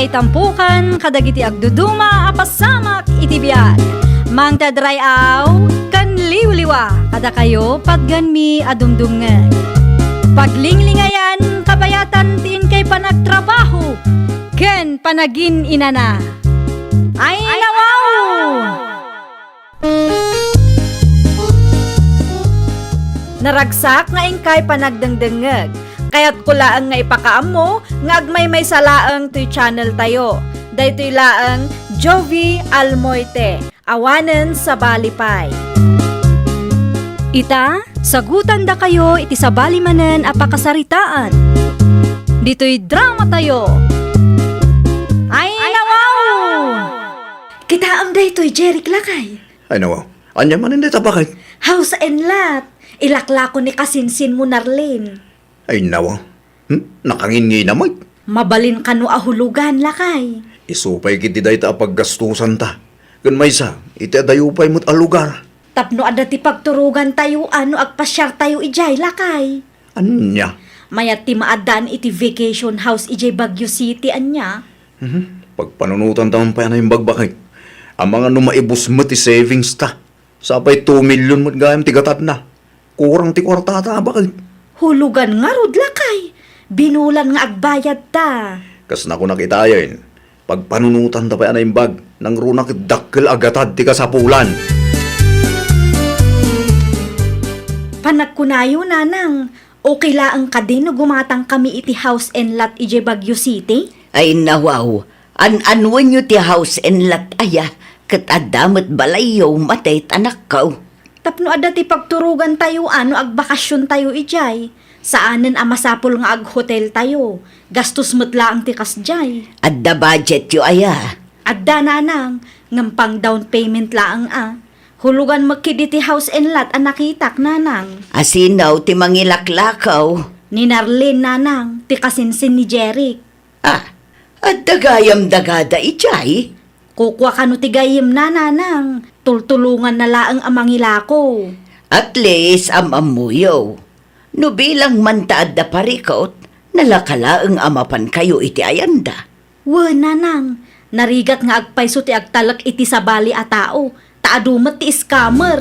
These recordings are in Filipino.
may tampukan, kadagiti agduduma, apasamak iti biyag. Mang tadrayaw, kan liwliwa, kada kayo padganmi adumdumngeg. Paglinglingayan, kabayatan tiin kay panagtrabaho, ken panagin inana. Ay nawaw! Naragsak nga ingkay panagdengdengeg. Kaya't kulaang nga ipakaam mo, nga agmay may salaang to'y channel tayo. Daytoy laang Jovi Almoite, awanen sa balipay. Ita, sagutan da kayo iti sa balimanen apakasaritaan. Dito'y drama tayo. Ay nawaw! Kitaam daytoy Jeric lakay. Ay nawaw, anya man hindi tabakit. House and lot. Ilaklako ni kasinsin mo Narlene. Ay nawaw, nakangingi na mo. Mabalin kanu ahulugan lakay. Isupay kiti day ta paggastusan ta. Gan may sa, iti adayupay mo't alugar. Tapno ada ti pagturugan tayo ano agpasyar tayo ijay lakay. Anya? Mayat ti maadan iti vacation house ijay Baguio City anya. Pagpanunutan taman pa yan yung bagbakit. Ang mga numaibus mo ti savings ta. Sapay 2 million mo't gayam tigatat na. Kurang ti kwartata bakit? Hulugan nga rod lakay. Binulan nga agbayad ta. Kas na ko nakita yun. Pagpanunutan ta pa yan yung bag. Nang runak dakkel agatad ti kasapulan. Panagkunayo nanang. Okay laang kadino gumatang kami iti house and lot ijay Baguio City? Ay nawaw, an-anwan nyo ti house and lot aya, kat adamot balayo matay tanak kao. Tapno ada ti pagturugan tayo ano agbakasyon tayo ijay. Saanen a masapol nga ag-hotel tayo. Gastos mutla ang tikas jay. Adda budget yo aya. Adda nanang, ngampang down payment laang Hulugan magkidi ti house and lot ang nakitak nanang. Asinaw ti mangilaklakaw. Ni Narlene nanang, ti kasinsin ni Jeric. Adda gayam dagada ijay. Kukwa kanu ti gayim na nanang. Tultulungan na laang amangilako. At least amamuyo. No bilang mantaad da parikot, nalakalaang amapan kayo iti ayanda. Nanang, narigat nga agpayso ti agtalak iti sabali a tao. Taadumat ti scammer.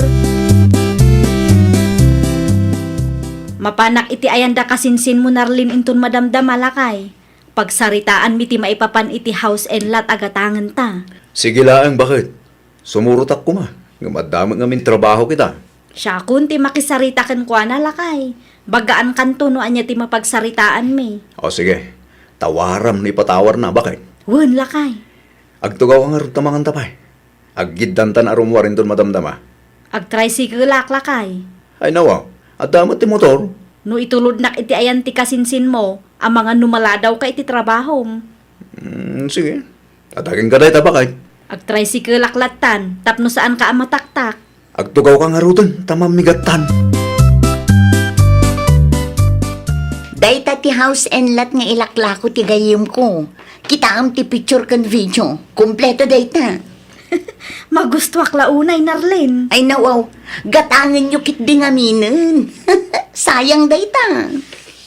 Mapanak iti ayanda kasinsin mo Narlene inton madamdam malakay. Pagsaritaan mi ti maipapan iti house and lot agatangan ta. Sige laang bakit? Sumurutak ko ma. Ngamadamag ngamin trabaho kita. Siya kun ti makisarita ken kwa na lakay. Bagaan kanto no anya ti mapagsaritaan mi. O sige, tawaram ni patawar na bakit? Lakay. Agtugaw ang arot tamangan tapay. Aggiddantan arumwarin ton madamdama. Ag-tricycle lakay. Ay nawaw, at damot ti motor. No itulod nak iti ayan ti kasinsin mo, ang mga numaladaw ka iti trabaho. Sige, atagin ka day tabakay. Ag-tricycle laklatan, tapno saan ka amataktak. Agtugaw kang aruton, tamamigatan. Dayta ti house and lot nga ilaklako ti gayim ko. Kitaam ti picture kan video. Kompleto dayta. Magustuak launay Narlene. Ay nawaw, gatangan nyo kit di ngaminin. Sayang dayta.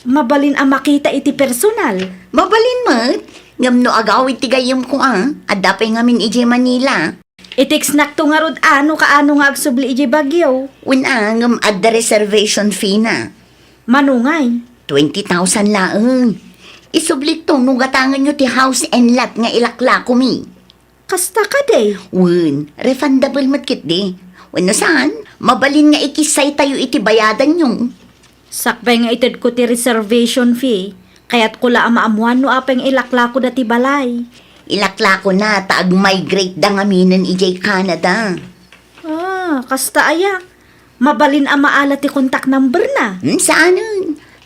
Mabalin ang makita iti personal. Mabalin mat. Ngam no agawit ti gayam ko adapay ngamin ije Manila. Itiks nakto nga rod ano kaano nga agsubli iji Baguio. Ngam adda reservation fee na. Manungay. 20,000 laeng. Isublik to nung gatangan nyo ti house and lot nga ilaklako mi. Kasta ka day. Refundable mat kit di. Wano saan? Mabalin nga ikisay tayo iti bayadan nyo. Sakbay nga ited ko ti reservation fee. Kaya't kula amaamuan no apeng ilaklako dati balay. Ilaklako na taag-migrate da ngaminan ijay Canada. Kasta aya. Mabalin ang maala ti contact number na. Saan?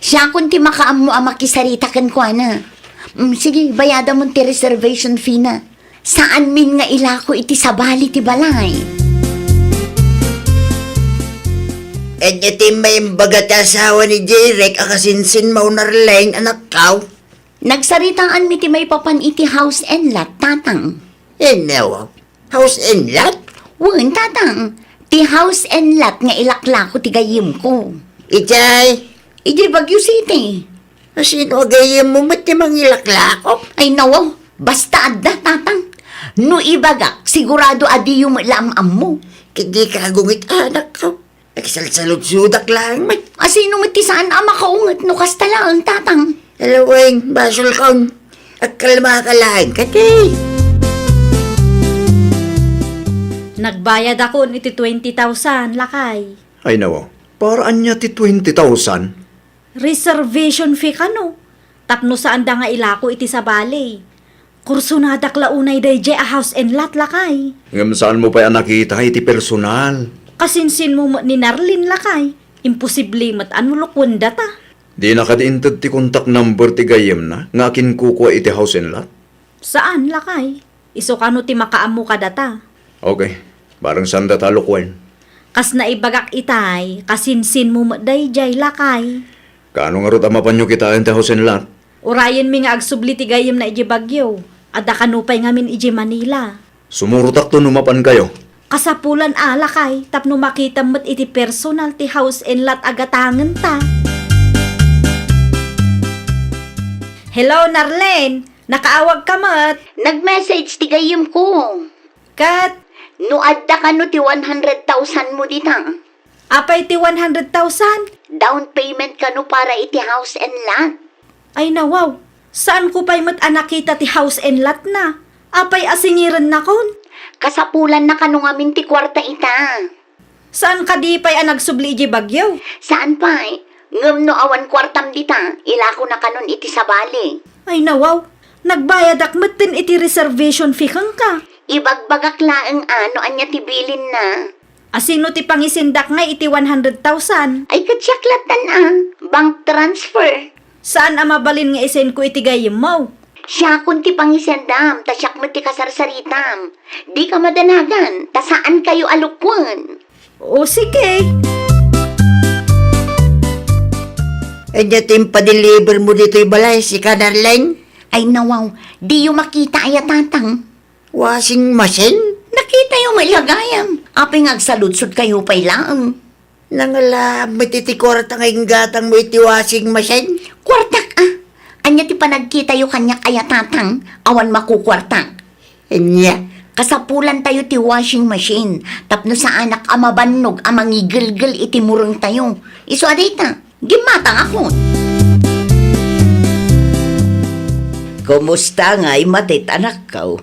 Siya kun ti makaam mo makisarita kan ko na. Sige, bayadan mo ti reservation fee na. Saan min nga ilako iti sabali ti balay? Iti may bagat asawa ni Jeric akasinsin mo Narlene anak kaw. Nagsaritaan mi ti may papan iti house and lot, tatang. Nawaw, house and lot? Tatang. Ti house and lot nga ilaklako ti gayim ko. Ijay, Iti Baguio City. sino agayim mo ba't yung mangilaklakop? Ay nawaw, Basta adda, tatang. No ibagak, sigurado adi yung lamam mo. Kadi ka gungit anak ko. Nagsalsalod-sudak lang, may. Asino mo ti saan ama kaungat no kasta lang, tatang. Alaweng, basol kong. Agkalma ka lang, kadi. Nagbayad ako iti 20,000, lakay. Ay nawa, paraan niya ti 20,000? Reservation fee ka no? Tapno saan da nga ilako iti sa balay. Kursunadak launay dayjay a house and lot, lakay. Ngam saan mo pa yan nakita iti personal? Kasinsin mo ni Narlin, lakay. Imposible mat anulukwanda ta. Di nakadiintad ti contact number ti gayem na, nga akin kukuha iti house and lot? Saan, lakay? Iso kano ti makaamo ka data. Okay, barang sanda talo kwen. Kas naibagak itay, kasinsin mo dayjay, lakay. Kaano nga ro tamapan nyo kitaan ti house and lot? Urayan mi nga agsubli ti gayem na iji Bagyo. Ada kanupay ngamin iji Manila. Sumurutak to numapan kayo. Kasapulan alakay, tapno makita mo't iti personal ti house and lot agatangan ta. Hello, Narlen! Nakaawag ka mat? Nag-message ti gayem ko. Kat, No adda ka no ti 100,000 mo dita. apay ti 100,000? Down payment ka no para iti house and lot. Ay nawaw, saan ko pa'y mat anakita ti house and lot na? Apay asingiran na kon? Kasapulan na ka no ngamin ti kwarta ita. Saan ka di pa'y anagsubli iji Bagyo? Saan pa eh? Ngam no awan kwartam dita, ilako na kanon iti sabali. Ay nawaw, nagbayad akmatin iti reservation fee kang ka. Ibagbagak laeng ano anya ti bilin na. Asino ti pangisindak nga iti 100,000? Ay katsaklatan bank transfer. Saan amabalin nga isen ko iti gayem mo? Siya kun ti pangisendam, tasyak mo ti kasarsaritam. Di ka madanagan, ta saan kayo alukwan? O sige. E niya timpa-deliver mo dito'y balay, si Kanarleng. Ay nawaw, di yung makita ay tatang. Washing machine? Nakita yung malagayam. Aping agsaludsod kayo pa'y lang. Nangala, matitikorta ngayong gatang mo iti washing machine? Kwartak Anya ti panagkita yung kanya kaya tatang, awan makukwartak. E niya, Kasapulan tayo ti washing machine. Tapno sa anak amabannog, amangigilgil iti murong tayo. Iso aday ta, gimatang ako. Kumusta nga'y matit anak ko?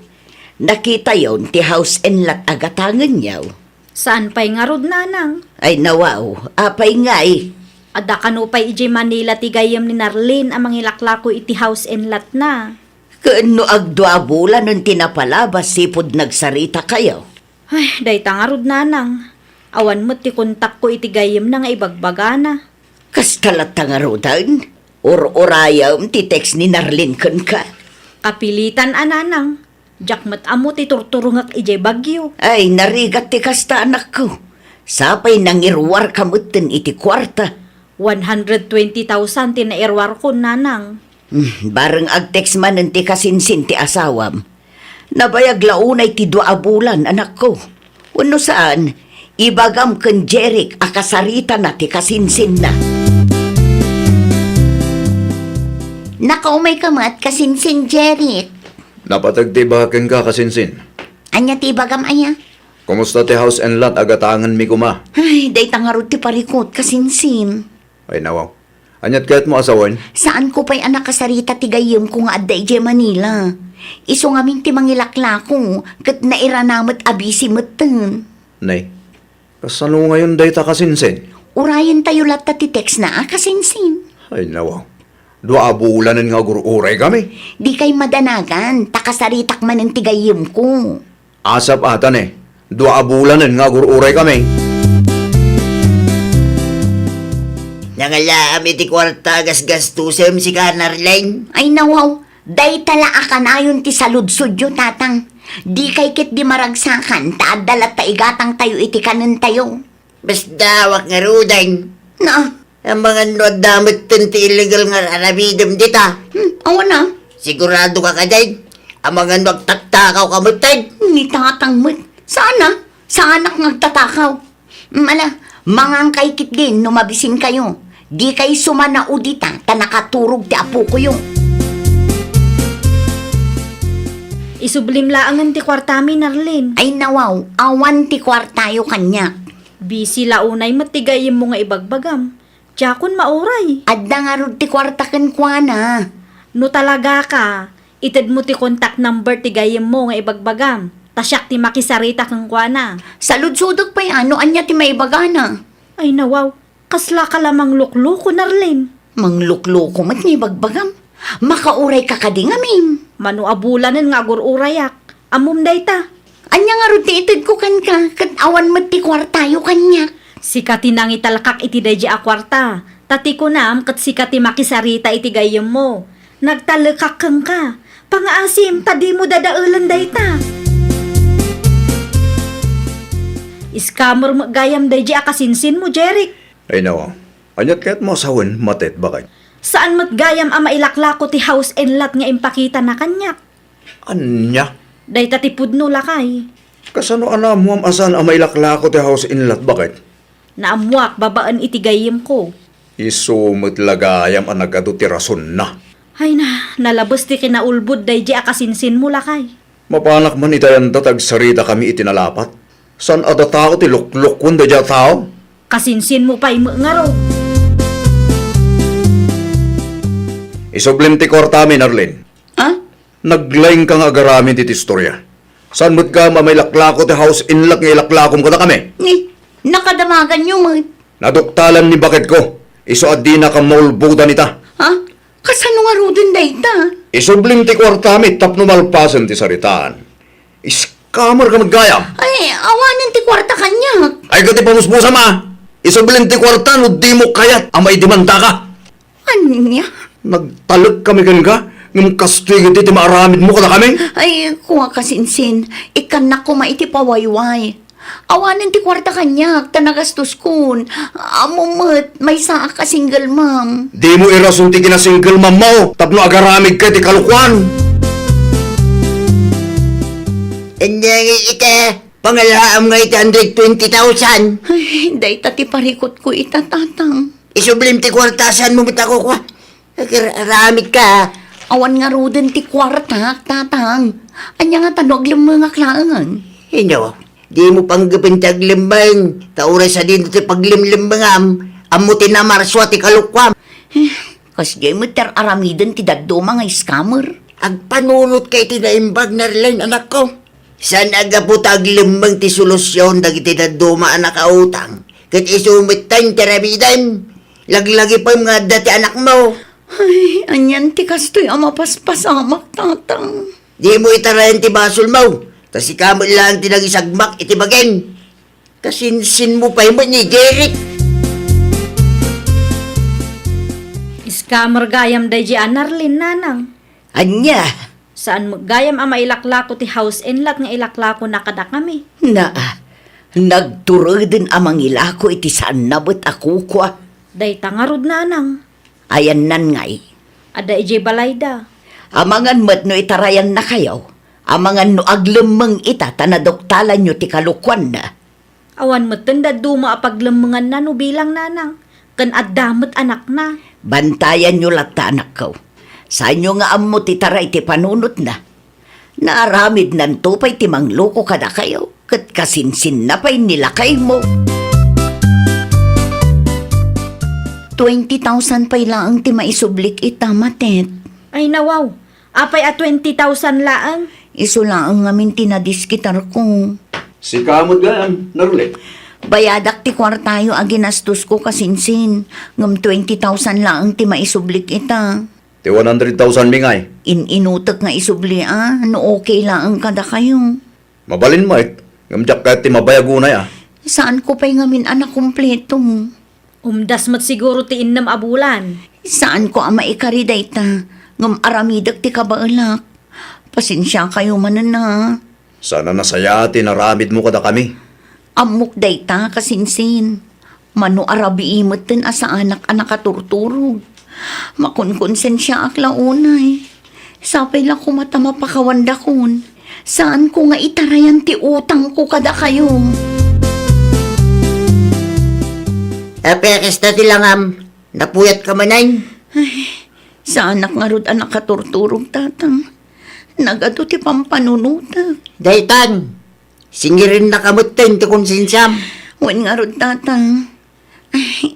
Nakita yon ti house and lot agatangan yaw. Saan pa'y nga rod nanang? Ay nawaw, apay nga'y. Ada kanupay iji Manila ti gayem ni Narlin amang ilaklako iti house and lot na. Kano agdwa bulan nun tinapalabas sipod nagsarita kayo. Ay, dayta nga rod nanang. Awan mo ti kontak ko iti gayem na nga ibagbagana. Kastalat nga rodan. Or-orayam ti text ni Narlin kun ka. Kapilitan ananang. Jakmat amo ti turturungak ije Bagyo. Ay narigat ti kasta anak ko. Sapay nangirwar kamutin iti kwarta. 120,000 tinairwar ko nanang. Bareng ag-text man ti kasinsin ti asawam. Nabayag launay ti 2 bulan anak ko. Uno saan, ibagam ken Jeric akasarita na ti kasinsin na. Nakaumay ka mat kasinsin Jeric. Napatagtibahakin ka kasinsin. Anya ti bagam aya? Kumusta ti house and lot agatangan mi kuma? Ay, day tangarod ti parikot kasinsin. Ay nawaw. Anyat kahit mo asawan? Saan ko pa'y anak kasarita ti gayem ko nga adda ije Manila? Iso ngamin ti mangilakla ko, kat nairanamat abisi matan. Nay, kasano ngayon day ta kasinsin? Urayan tayo latta ti text na kasinsin. Ay nawaw. 2 bulanan nga gururay kami. Di kay madanagan, takasaritak man ang tigayim ko. Asap atan eh. 2 bulanan nga gururay kami. nangala iti kwarta gasgastusem si Kanarleng. Ay nawaw, day tala akanayon ti saludsud yo tatang. Di kay kit di maragsakan, taadalat ta igatang tayo iti kanan tayo. Basta wak nga rudan. Na, Ang mga damot ti illegal nga aramidom dita. awan na, Sigurado ka kaday. Ang mga nagtaktakaw kamutay. ni tatang mo. Sana, sa anak nagtatakaw. Ala, mangang kay kit din, numabisin kayo. Di kay sumanao dita, ta nakaturog ti apo ko yung. Isublim laangan ti kwartami, Narlin. Ay nawaw, awan ti kwartayo kanyak. Busy launay matigayim mo nga ibagbagam. Tiyakon mauray. Adda nga rod ti kwartaken kwa na. No talaga ka, itad mo ti contact number ti gayim mo nga ibagbagam. Tasyak ti makisarita kang kwana. Saludsudog pa ano, anya ti maibagana. Ay nawaw, kasla ka lamang lukluko, Narlin. Manglukluko mat ni bagbagam. Makauray ka kadi ngamin. Manu abulanan nga agururayak. Amum dayta. Anya nga rod ti itid ko kan ka, kat awan mat ti kwartayo kanyak. Sikati nang italakak iti dayi a kwarta. Tati ko nam kat sikati makisarita iti gayem mo. Nagtalakak kang ka. Pangaasim, tadi mo dadaulan dayta. Iskamor mo gayam dayi a kasinsin mo, Jeric. Ay nawa, anyat kaya't mo asawan matet bakay. Saan mo't gayam a mailaklako ti house and lot nga impakita na kanyak? Anya? Day tatipudno lakay. Kasano ana mo asan ang mailaklako ti house inlat bakit? Naamwak babaan iti gayem ko. Isumot lagayam ang nagado ti rason na. Ay na, nalabos ti kinaulbud day a kasinsin mo lakay. Mapanak man itayan tatag sarita kami itinalapat. San ada tao ti lukluk kun da tao? Kasinsin mo pa'y nga raw. Isublim ti kwartami, Narlin. Ha? Naglaing kang agaramin ti istorya. San mo't ka mamailaklako ti house inlat nga ilaklakom ko na kami? Ni, nakadamagan nyo mat. Naduktalan ni bakit ko. Iso at di na ka maulbudan ita. Ha? Kasano nga rodin dayta? Isublim ti kwartami tapno malpasan ti saritaan. Iskamar ka maggayam. Ay, awanan ti kwarta kanyak. Ay ka ti pamuspusa ma. Isublim ti kwarta no di mo kayat ang may dimanda ka. Anya? Nagtalag kami kan ka. Ngam kastig iti maaramid mo kada kami. Ay, kuha kasinsin. Ikan na ko maiti pawayway. Awanan ti kwarta kanyak, tanagastos kun. Amumot, may saa ka single mom. Di mo irasun ti kinasingle mom mo. Tapno agaramid ka ti kalukwan. Anya nga ita, pangalaam nga ita 120,000. Ay, day tati parikot ko itatatang. Isublim ti kwartasan mo mitako ko. Ramit ka. Awan nga rodin ti kwarta, tatang. Anya nga tanog mga klaangan. Inyo, di mo pang gapintag limbang. Tauray sa din ti paglimlimbangam. Amutin na marswa ti kalukwam. Kasi mo ter aramidan ti daddo mga scammer. Agpanunot kay tinaimbag na rin anak ko. San aga po taglimbang ti solusyon dagiti na duma anak utang. Kat isumitan ti rabidan. Laglagi pa yung mga dati anak mo. Ay, anyan ti kastoy ama paspasamak, tatang. Di mo itarayan ti basol mo. Kasi kamo lang tinagisagmak itibagin. Kasinsin mo pa yung ni Jeric. Iskamor gayam day a Narlin, nanang. Anya? Saan mo gayam a mailaklako ti house and lot nga ilaklako na kada kami? Na, nagturo din amang ilako iti saan nabot ako kwa. Day tangarod, nanang. Ayan nan ngay. Ada ije balayda. Amangan mat no itarayan na kayo. Amangan no aglemeng ita tanadoktalan nyo ti kalukwan na. Awan mo tanda duma a paglemengan na no bilang nanang. Kan adamot anak na. Bantayan nyo lata anak ko. Sa inyo nga amo ti taray ti panunot na. Naaramid nan tupay ti mangloko kada kayo. Kat kasinsin na pa'y nilakay mo. 20,000 pa'y laang ti maisublik ita, matet. Ay nawaw. Apay a 20,000 laang. Iso laang ngamin tinadiskitar ko. Si kamot gayam, Narlin. Bayadak ti kwartayo a ginastos ko kasinsin. Ngam 20,000 laang ti maisublik ita. Ti 100,000 mingay. Inutak nga isubli no okay laang kada kayo. Mabalin mo ngamjak ka ti mabayagunay Saan ko pa'y ngamin anak kumpleto? Umdas mat siguro ti innam abulan. Saan ko ama ikari dayta? Ngam aramidak ti kabaalak. Pasensya kayo manan na. Sana nasaya ti naramid mo kada kami. Amok dayta kasinsin. Mano arabi imot din asa anak katurturog. Makunkonsensya ak launay. Sapay lang ko mata mapakawandakon. Saan ko nga itarayan ti utang ko kada kayo? Apekes na tilangam. Napuyat ka manay. Sa anak nga rod anak katurturog tatang. Nagado ti pampanunuta. Daytan, singirin na kamutin ti konsensyam. Wen nga rod tatang.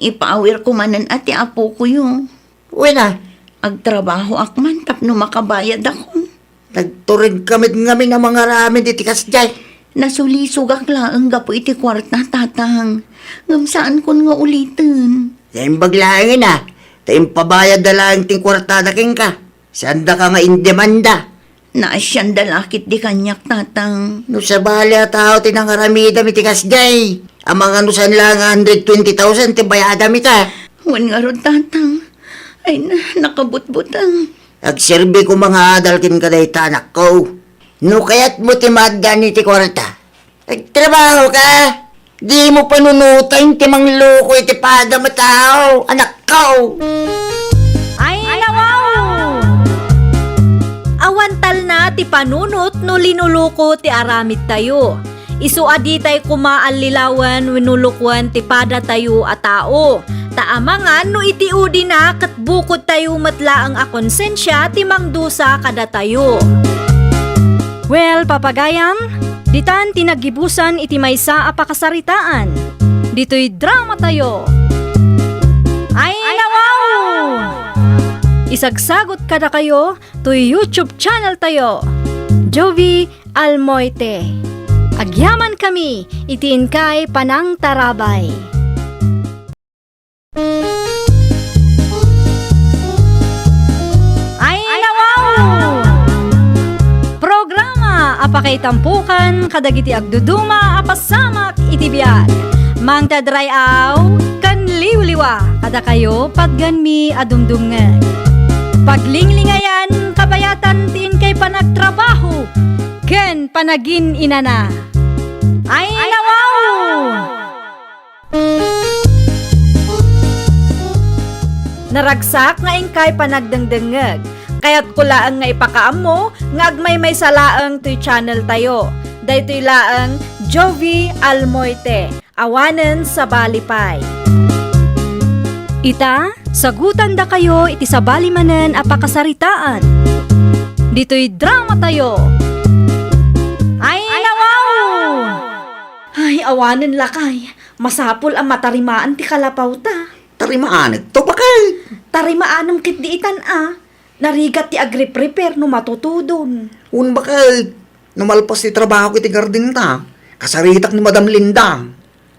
Ipaawir ko manan ati apo ko yung. Wala, Agtrabaho akman tapno makabayad ako. nagturin kamit ngami na mga ramen iti kasjay. Nasulisog akla ang gapo iti kwarta tatang. Ngam saan kon nga ulitin. Yung baglangin na, tayong pabayad na lang ting kwartada king ka. Sanda ka nga indemanda. Naasyan dalakit di kanyak tatang. No sa bali at tao tinangaramida mi ti kasjay. Ang mga nusan lang 120,000 ti bayada mi ta. Wen nga rod tatang. Ay nakabutbutang. Agserbi ko mga adalkin ka dahi tanak ko. No kaya't mo ti madani ti kwarta. Nagtrabaho ka. Di mo panunutan ti mangloko iti pada mo tao. Anak ko. Ay, nawaw! Awantal na ti panunot no linuluko ti aramid tayo. Isu adi tay kumaallilawan winulukwan ti pada tayo a tao. Taamangan no iti udi na kat bukod tayo matla ang akonsensya ti mangdusa kada tayo. Well, papagayam, ditan tinagibusan iti maysa a pakasaritaan. Dito'y drama tayo. Ay, nawaw! Isagsagot kada kayo to YouTube channel tayo. Jovi Almoite. Agyaman kami, itiin kay Panang Tarabay. Ay, nawaw! Programa apakay tampukan kadagiti agduduma apasamak itibiyag. Mang tadrayaw kan liwliwa kada kayo pagganmi adumdumngan. Paglinglingayan kabayatan tin kay panagtrabaho ken panagin inana. Ay, nawaw! Naragsak nga ingkay panagdengdengeg. Kaya't kulaang nga ipakaam mo, nga agmay may salaang to'y channel tayo. Daytoy laang Jovi Almoite, awanen sa Balipay. Ita, sagutan da kayo iti sa balimanen a pakasaritaan. Dito'y drama tayo. Ay, nawaw! Ay, awanen lakay. Masapul ang matarimaan ti kalapaw ta. Tarimaan, to bakal. Tarimaanong kit di itan Narigat ti agri-prepare no matutudon. Un bakit? Numalpas ti trabaho kiti garden ta. Kasaritak ni Madam Linda.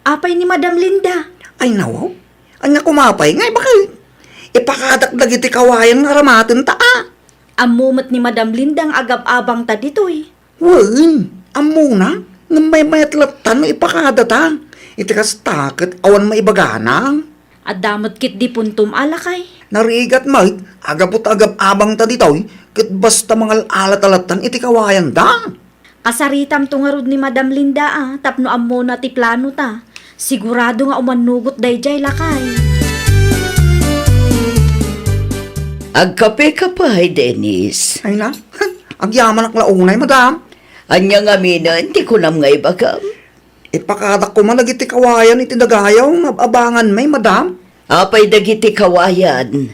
Apay ni Madam Linda. Ay nawaw. Anya kumapay. Ngay bakit? Ipakadakdag iti kawayan nga ramatin ta Amumat ni Madam Linda ang agab-abang ta ditoy. Wen, amuna. Nang may mayatlatan no ipakadata. Iti kastakit awan maibagana. At damot kit di puntum alakay. Narigat may, agapot agap abang ta ditoy, kit basta mga alat-alatan iti kawayan da. Kasaritam tungarod ni Madam Linda tapno ammo na ti plano ta. Sigurado nga umanugot dayjay lakay. Agkape ka pa, Dennis. Ay na, agyaman ak launay, madam. Anya nga minan, di ko nam nga ibagam. Ipakadak ko man iti kawayan iti dagayaw, nga abangan may, madam. Apay dagiti kawayan.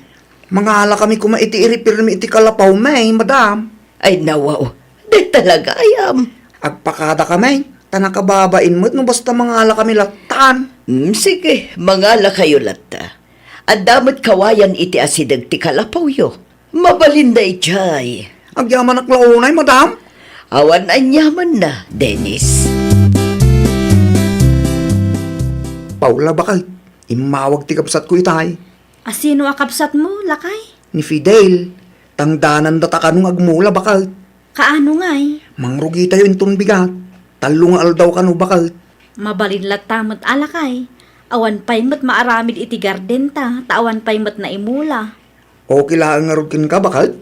Mangala kami kuma iti iripirmi iti kalapaw may, madam. Ay nawaw, di talaga ayam. Agpakada kami, tanakababain mo't no basta mangala kami latan. Sige, mangala kayo lata. At damot kawayan iti asidag ti kalapaw yo. Mabalinday jay. Agyaman ak launay, madam. Awan anyaman na, Dennis. Paula bakal, imawag ti kapsat ko itay. Asino akapsat mo lakay? Ni Fidel, tangdanan data kanong agmula bakal. Kaano ngay? Mangrugi tayo intun bigat. Talong aldaw kanu bakal. Mabalinlat tamot alakay. Awan pay mat maaramid iti garden ta. Tawan pay mat na imula. O kilaang ngarukin ka bakal?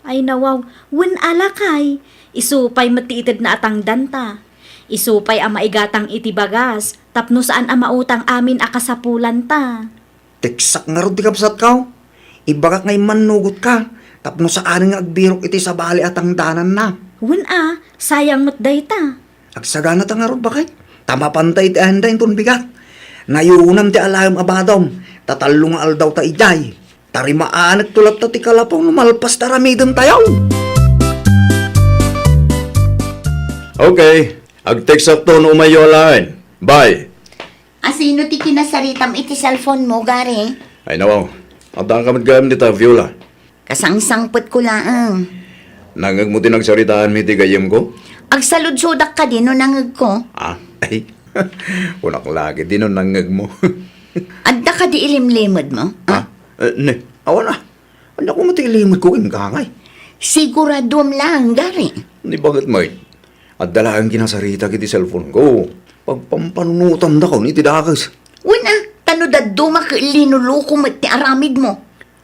Ay nawaw, wen alakay. Isupay mat ti ited na atang danta. Isupay ang maigatang iti bagas. Tapno saan ang mautang amin akasapulan ta. Teksak nga rin di kapsat ka. Ibagak ngay manugot ka. Tapno saan nga agbirok iti sa bali at ang danan na. Wen sayang mat dayta. Agsagana ta nga rin bakit? Tama pantay ti anda intun bigat. Nayunam ti alayom abadom. Tatalong aldaw ta ijay. Tarimaan at tulad ta ti kalapaw numalpas taramidon tayo. Okay, ag-text up to no umayo line. Bye. Asino ti kinasaritam iti cellphone mo, gari? Ay nawaw, adang kamad gayam dita, Viola. Kasangsangpot ko laang. Nangag mo tinagsaritaan mi ti gayam ko? Agsaludsudak ka din no nangag ko. Ah, ay. Unak lagi, di no nangag mo. Adda ka di ilimlimod mo? Ah, ne, awan na. Ano ko matilimod ko yung kangay? Siguradom lang, gari. Di bakit, mate? At dalagang kinasarita kiti cellphone ko. Pagpampanunutan da ko ni tidakas. Una, tanudad dumak linuluko mo ti aramid mo.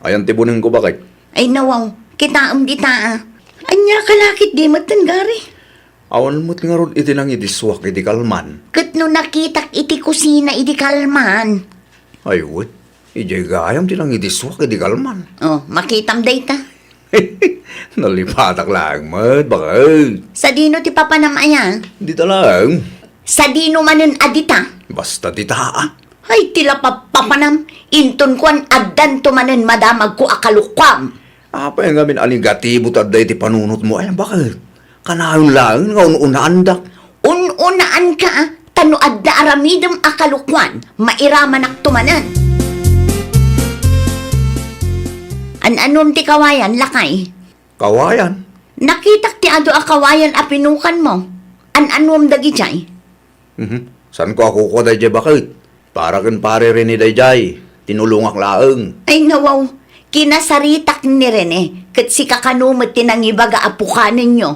Ayan tibunin ko bakit? Ay nawaw, kitaam di taa. Anya kalakit di matan, gari. Awan mo't nga ron iti nang idiswak iti kalman. Kat no nakitak iti kusina iti kalman. Ay, wait. Ijay gayam ti nang idiswak iti kalman. Oh, makitam day ta. Nalipatak lang, mate. Bakit? Sa dino ti papanamaya. Di talang. Sa dino manen adita. Basta ti taa. Ay tila papanam. Inton kuan addan to manen madamag ko akalukwam. Apa yung gamin aligatibo taday ti panunot mo? Ay, bakit? Kanayon lang, nga ununaan da. Ununaan ka, tano adda aramidem akalukwan, mairamanak tumanan. An-anom ti kawayan, lakay. Kawayan. Nakitak ti ado akawayan a pinukan mo. An-anom dagi jay. San ko ako ko dayjay bakit? Para kan pare rin ni dayjay. Tinulungak laeng. Ay nawaw, kinasaritak ni Rene, kat si kakanumot tinangibaga apukanin nyo.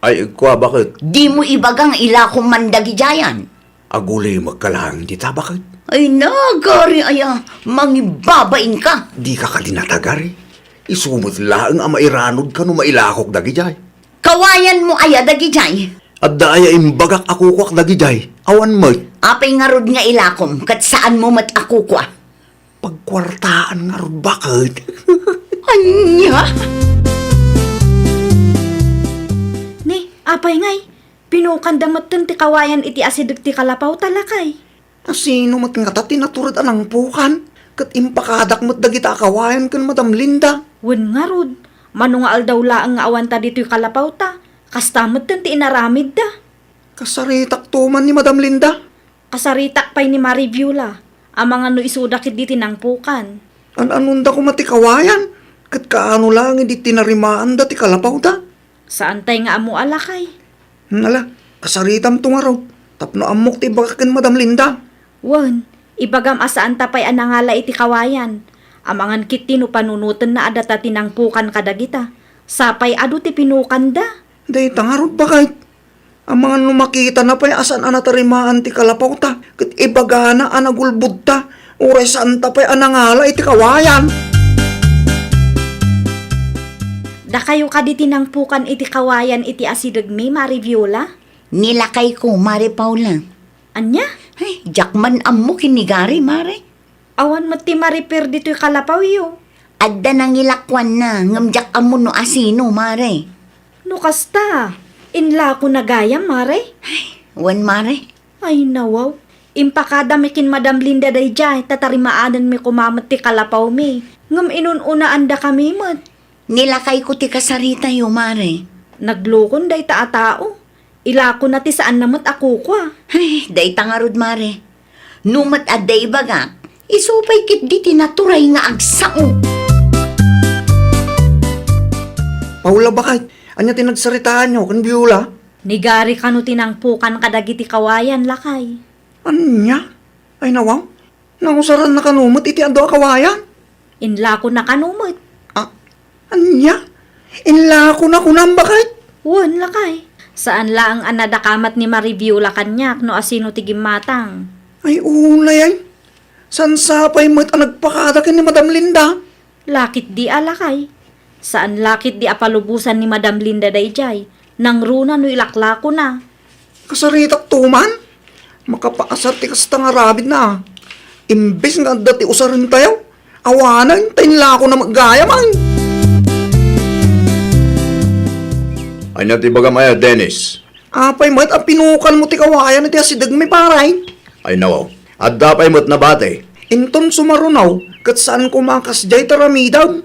Ay, kwa bakit? Di mo ibagang ila kong mandagi jayan. Agulay magkalang di ta bakit? Ay nagari aya, mangibabain ka. Di ka kalinatagari. Isumot laeng ang mairanod ka no mailakok dagijay. Kawayan mo aya dagi jay. At daya imbagak ako kwak dagijay. Awan mo. Apay nga rod nga ilakom, kat saan mo mat ako kwa? Pagkwartaan nga ron bakit? Anya? Ni, apay ngay. Pinukan damatan ti kawayan iti asidag ti kalapaw talakay. Sino mat nga ta tinaturad anang pukan? Kat impakadak mat dagita kawayan kan Madam Linda. Wen nga rod. Manungaal daw laang nga awan ta dito'y kalapaw ta. Kastamot tan ti inaramid da. Kasaritak tuman ni Madam Linda. Kasaritak pay ni Marie Viola. Ang mga no isudakit di tinangpukan. Anunda ko mati kawayan. Kat kaano lang hindi tinarimaan da ti kalapaw da. Saan tay nga amo alakay? Nala, kasaritam to nga raw. Tapno amok ti bakakin Madam Linda. Wen, ibagam asaan tapay anangala iti kawayan. Amangan kit no panunutan na adata tinangpukan kadagita. Sapay adu ti pinukan da. Day tangarod bakit? Ang mga numakita na pa'y asan anatarimaan ti kalapaw ta. Kat ibagana anagulbud ta. Uray saan ta pa'y anangala iti kawayan. Da kayo ka di tinangpukan iti kawayan iti asidag mi, Marie Viola? Nilakay ko, Mare Paula. Anya? Ay, jakman ammo kinigari, Mare. Awan mo ti Mariper dito'y kalapaw yo. Adda nang ilakwan na, ngamjak ammo no asino, Mare. No kasta, inla ko na gayam, Mare. Wan, Mare. Ay nawaw, impakada mikin Madam Linda day jay, tatarimaanan mi kumamat ti kalapaw mi. Ngam inununa anda kami mat. Nilakay ko ti kasarita yo, Mare. Naglukon day taatao. Ila ko na ti saan namat ako kwa. Ay, day tangarod, Mare. Numat adday baga, isupay kit di tinaturay nga agsao. Paula bakit? Anya tinagsaritaan nyo kan Viola? Nigari ka no tinangpukan kadagiti kawayan lakay. Anya? Ay nawaw? Nangusaran na kanumot iti ando kawayan? Inla ko na kanumot. Ah, anya? Inla ko na kunam bakit? Won lakay. Saan laang anadakamat ni Marie Viola kanyak no asino ti gimatang. Ay ulay ay. San sapay mo't ang nagpakadakin ni Madam Linda? Lakit di alakay. Saan lakit di apalubusan ni Madam Linda dayjay. Nang runa no ilakla ko na. Kasaritak tuman? Makapaasar ti kasta nga rabid na. Imbes nga dati usarin tayo. Awanan, tainla ko na maggaya man. Anya ti bagam aya, Dennis? Apay mo't ang pinukan mo ti kawayan iti asidag may paray. Ay nawaw, at dapay mo't nabate. Inton sumarunaw, kat saan kumakas jay taramidaw.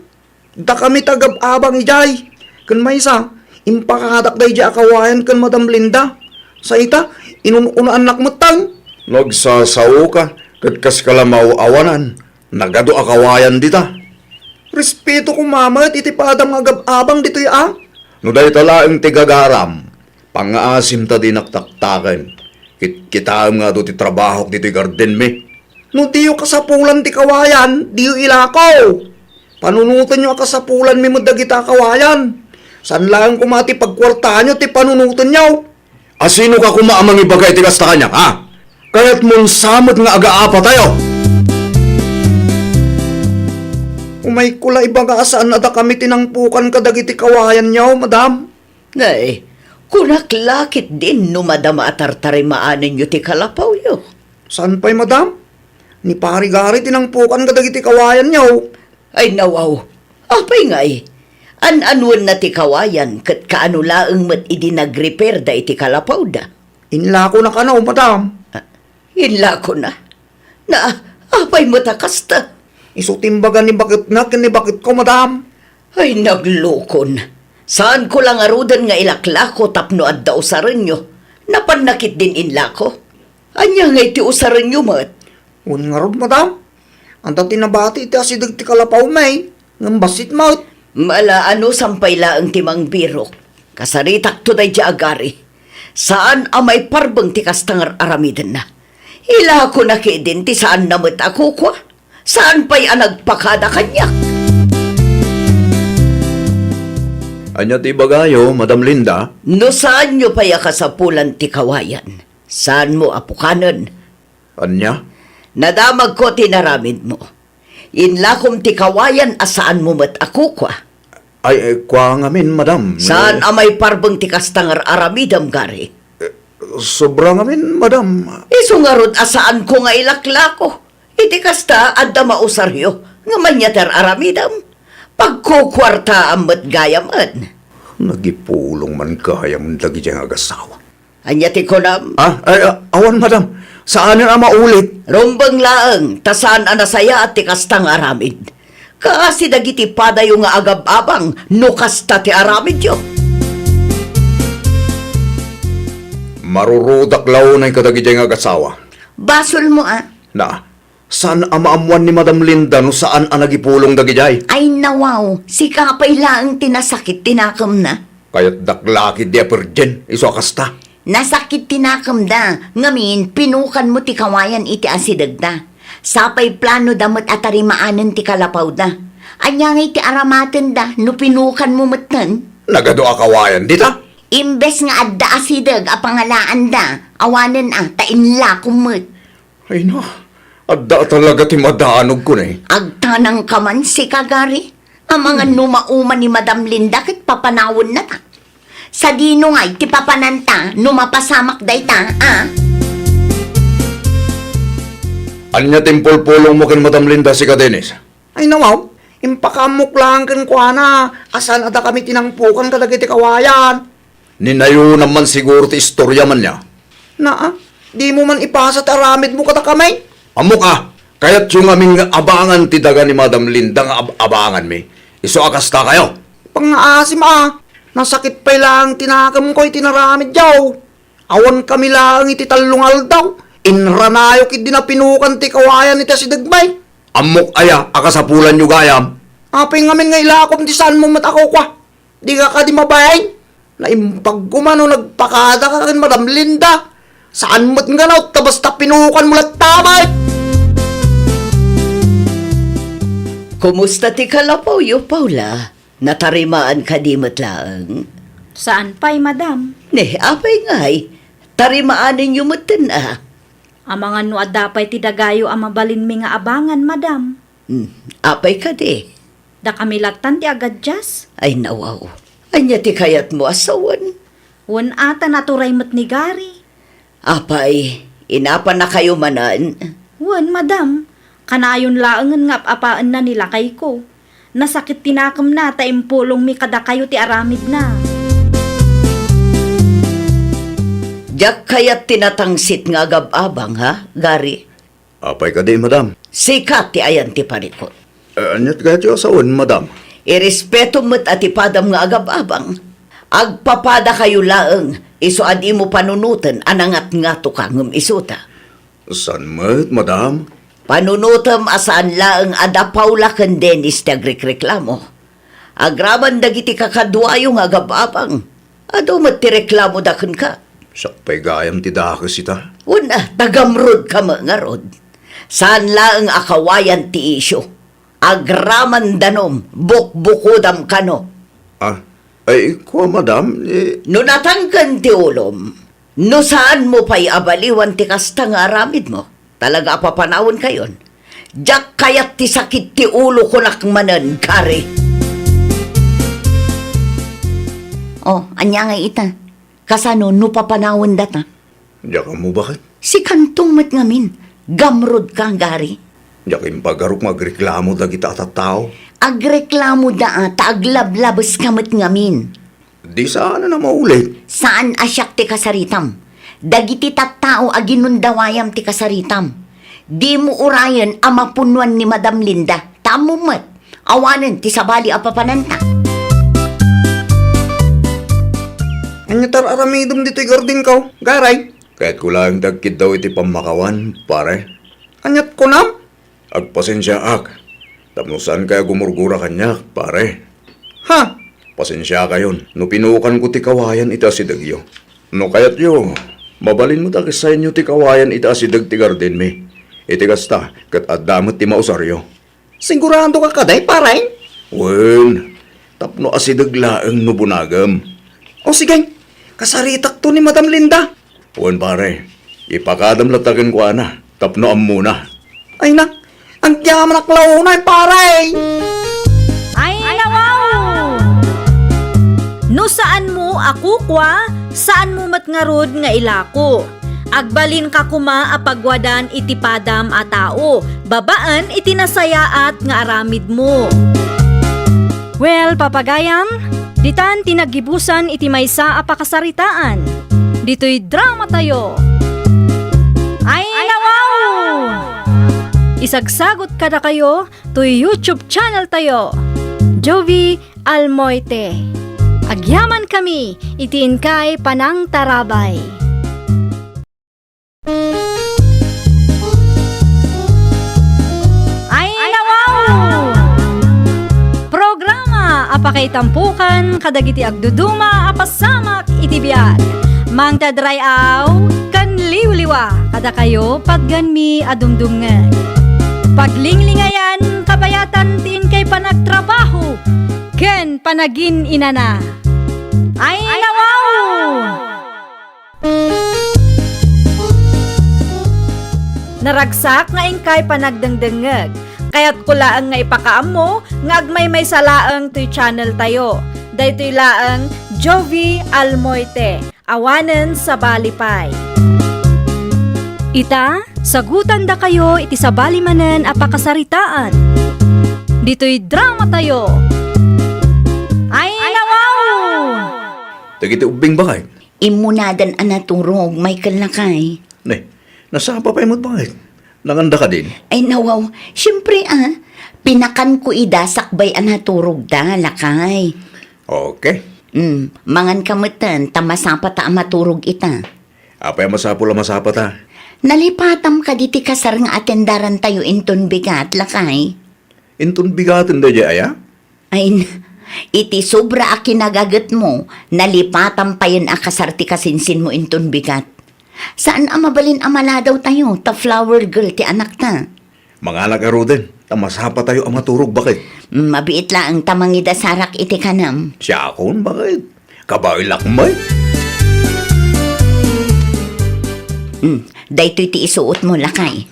Da kami tagab-abang ijay. Kan may isa, Impakahadak day di akawayan kan Madam Linda. Sa ita, inununaan anak matang. Nagsasao ka, kat kas kalamaw awanan. Nagado akawayan dita. Respeto ko mama, at itipadam nga abang dito ya. No day talaang tigagaram. Pangaasim ta di naktaktakan. Kitaam nga do ti trabaho dito garden me. No diyo kasapulan ti kawayan, diyo ilakaw. Panunutan nyo kasapulan mi madagita kawayan. San lang kumati pagkwartahan nyo ti panunutan nyo? Asino ka kumaamang ibagay ti kasta kanya, ha? Kaya't mong samot nga aga-apa tayo. Umay kula ibaga saan na da kami tinangpukan kadagiti kawayan nyo, madam? Nay, kunaklakit din no madama atartarimaanin nyo ti kalapaw yo. Saan pa'y madam? Ni pari-gari tinangpukan kadagiti kawayan nyo. Ay nawaw, apay ngay. An-anuan na ti kawayan kat kaano laeng mat idi nag-repair da iti kalapaw da. Inla ko na kanaw, madam. Inla ko na. Na, apay mo takasta. Isutimbagan ni bakit na, ni bakit ko, madam. Ay naglukon. Saan ko lang arudan nga ilaklako tapno at da usaran nyo. Napanakit din inla ko. Anya nga iti usaran nyo mat. Un nga rod, madam. Ang dati nabati iti asidag ti kalapaw may. Ngambasit maut. Mala ano sampay laang timang birok. Kasaritak to day di agari. Saan amay parbang ti kastangar aramidan na. Ila ko na din ti saan namit ako kwa. Saan pa'y anagpakada kanya? Anya ti bagayo, Madam Linda? No saan nyo pa'y akasapulan ti kawayan? Saan mo apukanan? Anya? Nadamag ko tinaramid mo. Inlakom ti kawayan asaan mo mat ako kwa. Ay, kwa ngamin, madam. Saan amay parbang ti kastangar aramidam gari? Sobra ngamin, madam. Isungarod asaan ko nga ilaklako. Iti kasta adda mausaryo nga manyater aramidam. Pagkukwarta amat gayaman. Nagipulong man kahayam dagi diyang agasawa. Anyati ko nam. Awan, madam. Saan na maulit? Rumbang laang, tasaan anasaya at tikastang aramid. Kaasi dagiti padayo nga agab-abang, nukasta ti aramid yo. Marurudak law na yung kadagidya nga agasawa. Basol mo Na, saan amaamuan ni Madam Linda no saan ang nagipulong dagijay? Ay nawaw, si kapay laang tinasakit tinakam na. Kaya't daklaki di aperjen, iso akasta. Nasakit tinakam da, ngamin pinukan mo ti kawayan iti asidag da. Sapay plano damot atarimaanan ti kalapaw da. Anya nga iti aramaten da, no pinukan mo matan. Nagado akawayan dita? Imbes nga adda asidag a pangalaan da, awanan tainla kumot. Ay no, adda talaga ti madanog ko na eh. Agtanang kaman si kagari. Ang mga numauman ni Madam Linda kat papanawon na ta. Sa dino nga'y ti papananta, numapasamak day ta, Anya timpol-pulong mo kin Madam Linda si Kadenis? Ay nawaw, impakamok lang kan kwa na. Asan ada kami tinangpukan kadagiti kawayan. Ninayo naman siguro ti istorya man niya. Na, di mo man ipasa ta aramid mo kata kamay. Amok kaya't yung aming abangan ti daga ni Madam Linda nga abangan mi. Iso akasta kayo. Pangaasim nasakit pa lang tinakam ko itinaramid yaw. Awan kami lang iti talungal daw. Inranayo kit dinapinukan ti kawayan iti si Dagmay. Amok akasapulan nyo gayam. Apay ngamin nga ilakom ti saan mo matakaw kwa. Di ka di mabayay. Naimpag kumano nagpakada ka kan Madam Linda. Saan mo't nga na basta pinukan mo lang tamay. Kumusta ti kalapaw yo, Paula? Natarimaan ka di matlaang? Saan pa'y, madam? Ne, apay ngay. Tarimaanin yung matan Ang mga nuadapay ti dagayo ang mabalin mi nga abangan, madam. Apay ka di. Da kami latan ti agadjas. Ay nawaw. Anya ti kayat mo asawan. Wan ata naturay mat ni Gary. Apay, inapa na kayo manan. Wan, madam. Kanayon laangan nga apaan na nila kay ko. Nasakit tinakam na taimpulong mi kada kayo ti aramid na. Diyak kayat tinatangsit nga agab-abang ha, Gary? Apay ka di, madam. Sikat ti ayan ti parikot. Anyat kaya't yung asawan, madam. Irespeto mo't at ipadam nga agab-abang. Agpapada kayo laeng, iso adi mo panunutan anangat nga to ka ngum isuta. San met, madam? Panunutam asaan laeng adapaw laken Dennis nagreklamo. Agraman dagiti kakadwayo nga gababang. Ado matireklamo daken ka. Sakpay gayam ti dakas ita. Una, tagamrod ka mga rod. Saan laeng akawayan ti isyo? Agraman danom, bukbukudam kano. Ay, ko, madam, No natangkan ti ulom, no saan mo pa'y abaliwan ti kasta nga aramid mo? Talaga papanawon kayon. Diyak kayat ti sakit ti ulo ko nakmanan, kari. Oh, anya nga ita. Kasano no papanawon data. diya ka mo bakit? Si kantong mat ngamin. Gamrod kang gari. Diya ka yung pagarok magreklamo dagita at tao. Agreklamo da taglablabas kamat ngamin. Di sana na maulit. Saan asyak ti kasaritam? Dagiti tattao aginundawayam ti kasaritam. Di mo urayan amapunuan ni Madam Linda. Tamo mat. Awanan ti sabali apapananta. Anya tar aramidom dito gardin ko. Garay. Kahit ko lang dagkid daw iti pamakawan, pare. Anyat ko nam? Agpasensya ak. Tapno saan kaya gumurgura kanya, pare? Ha? Pasensya kayon. No pinukan ko ti kawayan ita si Dagyo. No kayat yo, mabalin mo takis sa inyo ti kawayan ita si Dag ti gardin mi. Iti kasta, kat adamot ti mausaryo. Sigurado ka kaday, pare? Wen, tapno asidag laeng nubunagam. O sige, kasaritak to ni Madam Linda. Wen pare, ipakadam latakin ko ana, tapno am muna. Ay na, ang tiyaman aklaunay, pare! Ay, nawaw! No saan mo ako kwa, saan mo matngarod nga ilako. Agbalin ka kuma apagwadan iti padam a tao, babaan iti nasayaat nga aramid mo. Well, papagayam, ditan tinagibusan iti maysa a pakasaritaan. Dito'y drama tayo. Ay, nawaw! Isagsagot kada kayo to YouTube channel tayo. Jovi Almoite. Agyaman kami, itiin kay Panang Tarabay. Ay, nawaw! Programa apakay tampukan kadagiti agduduma apasamak iti biag. Mang tadrayaw kan liwliwa kada kayo pagganmi adumdumngan. Paglinglingayan kabayatan tiin kay panagtrabaho ken panagin inana. Ay, nawaw! Naragsak nga ingkay panagdengdengeg. Kaya't kulaang nga ipakaam mo, nga agmay may salaang to'y channel tayo. Daytoy laang Jovi Almoite, awanen sa balipay. Ita, sagutan da kayo iti sabali manen apakasaritaan. Dito'y drama tayo. Ay, nawaw! Dagiti ubing bakit? Imunadan anaturog may kalakay. Ne, nasapa pa imot bakit? Nanganda ka din? Ay nawaw, syempre pinakan ko idasakbay anaturog da lakay. Okay. Mangan kamutan, tamasapa ta amaturog ita. Apay masapula masapa ta. Nalipatam ka diti kasar nga atendaran tayo inton bigat lakay. Intun bigatin da di aya? Ay, iti sobra a kinagagat mo, nalipatam pa yun a kasar ti kasinsin mo inton bigat. Saan amabalin amala daw tayo, ta flower girl ti anak ta? Mga nagaro din. Tamasapa tayo ang maturog bakit? Mabiit lang tamangida sarak iti kanam. Siya akon bakit? Kabay lakmay? Daytoy ti isuot mo lakay.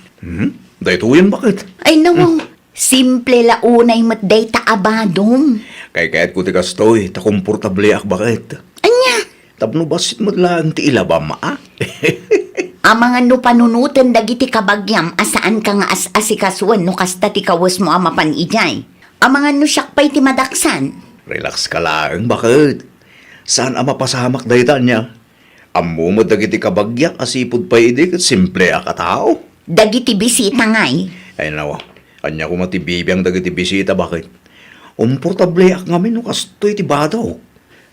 Dahito yan bakit? Ay nawaw, simple launay mat day ta abadom. Kay kaya't ko ti kastoy, ta komportable ak bakit? Anya, Tapno basit mo lang ti ilabama ah? amangan no panunutan dagiti kabagyam asaan ka nga as-asikasuan no kasta ti kawas mo amapan ijay. Amangan no syakpay ti madaksan. Relax ka lang, bakit? Saan ang mapasamak dahitan niya? Ammo mo dagiti kabagyak asipod pa idik at simple akatao. Dagiti bisita ngay. Ay nawa, anya ko matibibiyang dagiti bisita bakit? Umportable ak ngamin no kastoy ti badaw.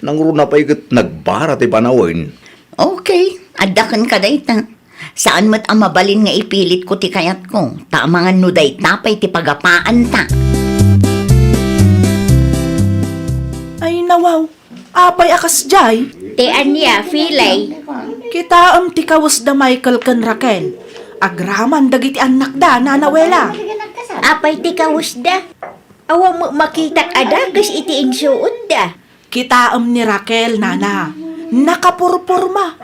Nangruna pa ikot nagbara ti panawin. Okay, adakan ka dayta. Saan mo't ang mabalin nga ipilit ko ti kayat ko? Tama nga no dayta pa'y ti pagapaan ta. Ay nawaw, apay akas jay. Ti anya, Filay. Kita ti kawas da Michael kan Raquel. Agraman dagiti anak da, nanawela. Apay ti kawusda. Awa mo makitak ada kas iti insuod da. Kita ni Raquel, nana. Nakapurpurma.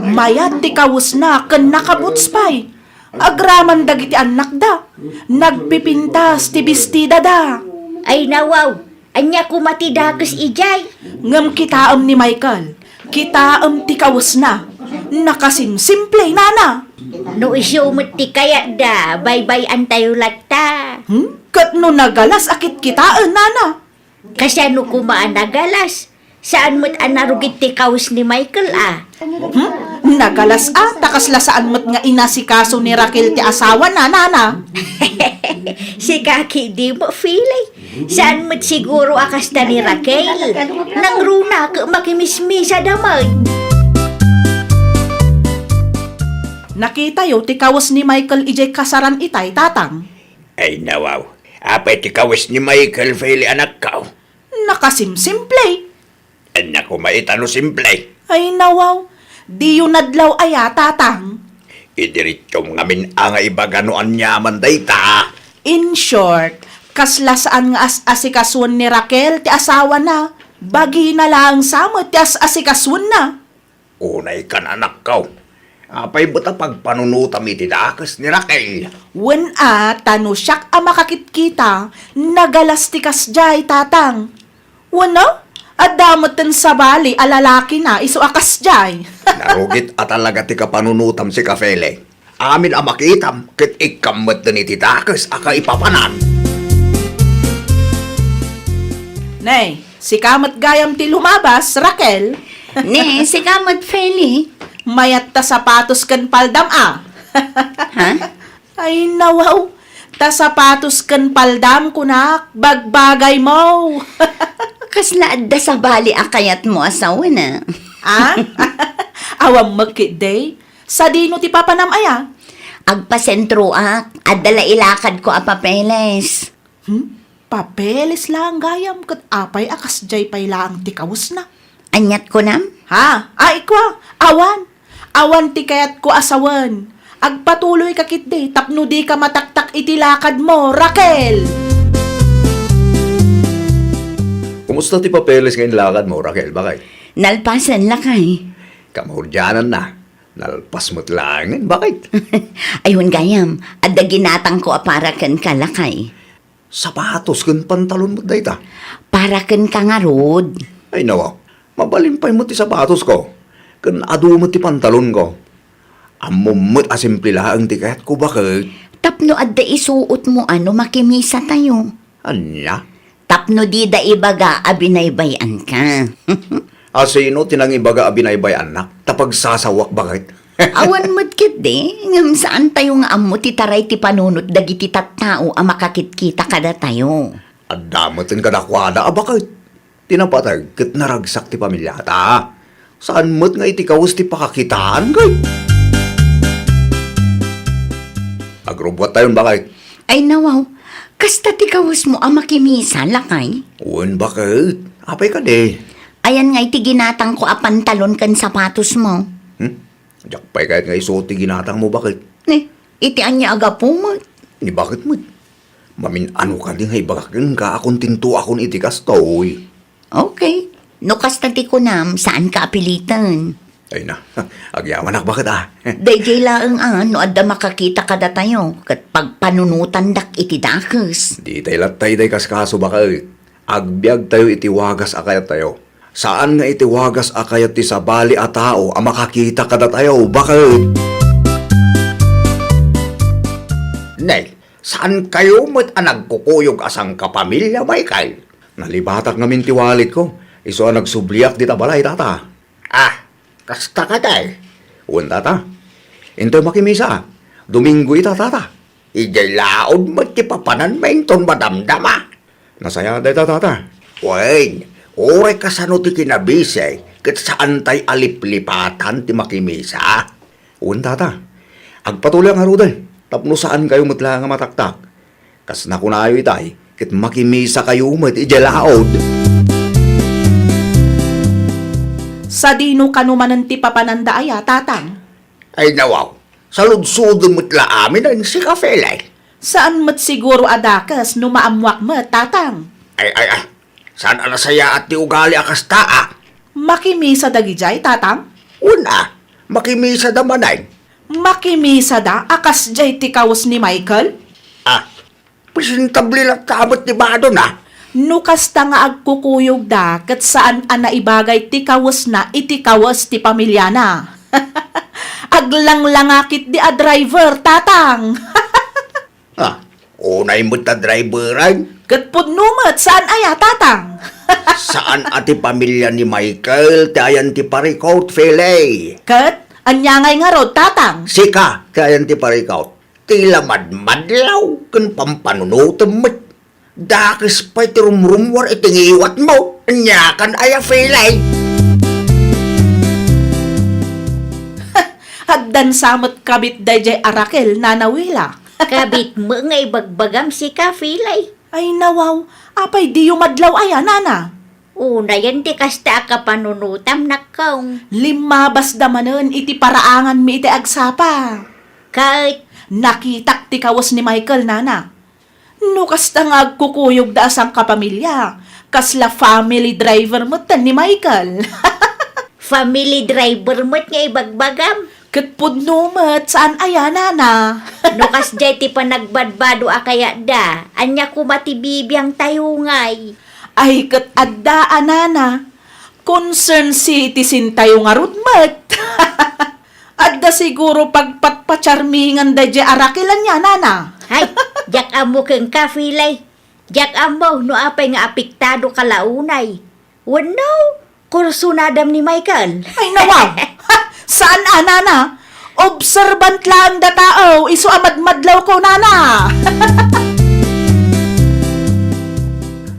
Mayat ti kawas na kan nakabutspay. Agraman dagiti anak da. Nagpipintas ti bestida da. Ay nawaw, anya kumatidakas ijay. Ngam kita ni Michael. Kita ti kawas na. Nakasimsimple, nana. No isyumot ti kaya da, bye-bye antayo latta. Kat no nagalas akit kitaan, nana. Kasano kumaan nagalas? Saan mo't anarugit ti kawas ni Michael ah? Nagalas takas lasaan mo't nga inasikaso ni Raquel ti asawa na, nana. Si Kaki di mo, Filay. Saan mo't siguro akas ta ni Raquel? Nang runa ka makimismisa damay. Nakita yo ti kawas ni Michael ijay kasaran itay, tatang. Ay nawaw, apay ti kawas ni Michael Feli anak ka. Nakasimsimple. Anak ko maitano simple. Ay nawaw, di yun nadlaw aya, tatang. Idiritsyong ngamin ang ibaganoan nyaman dayta. In short, kasla saan nga as-asikaswan ni Raquel ti asawa na. Bagi na lang samot ti as-asikaswan na. Unay ka na anak ka. Apay buta pagpanunutam iti dakas ni Raquel. Wen tano siyak makakitkita, nagalastikas jay, tatang. Wano? Adamot ten sa bali, alalaki na, iso akas jay. Narugit at talaga ti kapanunutam si Kafele. Amin ang makitam, kit ikamot din iti dakas aka ipapanan. Nay, si kamat gayam ti lumabas, Raquel. Ne, si kamat Feli. Mayat ta sapatos kan paldam Ha? Ay nawaw, ta sapatos kan paldam kunak, bagbagay mo. Kaslaad da sa bali akayat mo asawa na. Awang magkiday, sa dino ti papanam aya. Agpasentro adala ilakad ko a papeles. Papeles lang gayam, kat apay akas jay pay lang ti kawas na. Anyat ko nam? Ha? Ikwa, awan. Awan ti kayat ko asawan. Agpatuloy ka kitday, tapno di ka mataktak itilakad mo, Raquel. Kumusta ti papeles ngayon lakad mo, Raquel? Bakay? Nalpasan lakay. Kamahudyanan na. Nalpas mo't langin. Bakit? Ayun gayam, adda ginatang ko para kan kalakay. Sapatos kan pantalon mo dayta. Para kan kangarod. Ay nawa, mabalimpay mo ti sapatos ko. Kan adu mo ti pantalon ko. Amumot asimple lang ti kayat ko, bakit? Tapno adda isuot mo makimisa tayo. Anya? Tapno di da ibaga abinaybayan ka. Asino tinang ibaga abinaybay anak? Tapag sasawak, bakit? Awan mo't kit ngam saan tayo nga amo ti taray ti panunot dagiti tattao ang makakitkita kada tayo. Adamotin ka nakwada, bakit? Tinapatag, kat naragsak ti pamilya ta. Saan mo't nga iti kawas ti pakakitaan, kay? Agrobot tayon, bakit? Ay nawaw, kasta ti kawas mo ang makimisa lakay. Uwan, bakit? Apay ka de. Ayan nga iti ginatang ko a pantalon kan sapatos mo. Jakpay kahit nga isuot ti ginatang mo, bakit? Iti anya aga po mo. Ni bakit mo? Mamin ano ka din, hay bakakin ka akong tinto akong iti kastoy. Okay. No kasta ti ko nam, saan ka apilitan? Ay na, agyaman ak, bakit Dayjay laang no adda makakita kada tayo, kat pagpanunutan dak iti dakes. Di tayo latay day kaskaso, bakit? Agbyag tayo itiwagas akayat tayo. Saan nga itiwagas akayat ti sabali a tao ang makakita kada tayo, bakit? Nay, saan kayo mo't nagkukuyog asang kapamilya, Michael? Nalibatak ngamin ti wallet ko. Iso ang nagsubliak di tabalay, tata. Kasta ka day. Uwan, tata. Into makimisa. Domingo ita, tata. Ijay laod mo't ti papanan mainton madamdama. Nasaya day, tata. Uwan, Oray kasano ti kinabisay, kat saan tay aliplipatan ti makimisa. Uwan tata, agpatuloy ang aruday, tapno saan kayo matla nga mataktak. Kas nakunayo itay, kat makimisa kayo mat ijalaod. Sa dino kanumanan ti papananda aya, tatang. Ay nawaw, sa ludsudong matla amin ang si kafelay. Saan mat siguro adakas no maamwak mat, tatang? Ay, saan alasaya at ti ugali akas taa? Makimisa dagijay, tatang? Una, makimisa da manay. Makimisa da akas jay ti kawas ni Michael? Presentable lang tabot ni Bado na. No kasta nga agkukuyog da kat saan ana ibagay ti kawas na iti kawas ti pamilya na. Aglanglangakit di a driver, tatang. Unay mo ta driveran. Kat pudnumat, saan aya, tatang? Saan ati pamilya ni Michael, tayan ti parikaut, Fele. Kat, anyangay nga rod, tatang. Sika, tayan ti parikaut. Tila madmadlaw, kan pampanunutan mo. Dakis pa iti rumrumwar itingiwat mo. Anyakan aya, Fele. Haddan samot kabit dayjay Arakel, nanawila. Kabit mo nga ibagbagam si Kafilay. Ay nawaw, apay di yumadlaw aya, nana. Una yan di kasta ka panunutam nakaw. Limabas damanen iti paraangan mi iti agsapa. Kahit Nakitak ti kawas ni Michael, nana. No kasta nga agkukuyog da asang kapamilya. Kasla family driver mo tan ni Michael. family driver mo't nga ibagbagam. Kat pudnumat, saan aya, nana? No kas jay ti panagbadbado a kaya da. Anya kumatibibiyang tayungay. Ay, kat adda, nana. Concern si iti sintayo nga rudmat. Adda siguro pagpatpacharmingan da di arakilan niya, nana. Hay, jak amo keng Kafilay. Jak amo no apay nga apiktado kalaunay. Wano, kursunadam ni Michael. Ay, nawaw. Saan, nana? Observant lang da tao. Iso amadmadlaw ko, nana.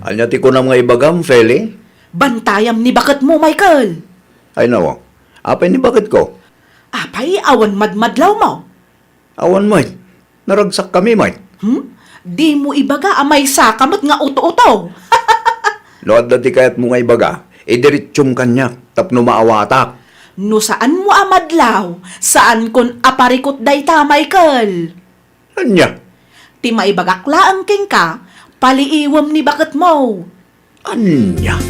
Anya ti ko na mga ibagam, Fele. Bantayam ni bakit mo, Michael? Ay nawa, apay ni bakit ko? Apay, awan madmadlaw mo. Awan mo, naragsak kami, mate. Di mo ibaga amay sakamot nga uto-uto. Load dati kayat mo nga ibaga, idiritsyong kanya, tapno maawatak. No saan mo amadlaw? Saan kon aparikot dayta, Michael? Anya? Ti maibagakla ang king ka, paliiwam ni bakit mo. Anya?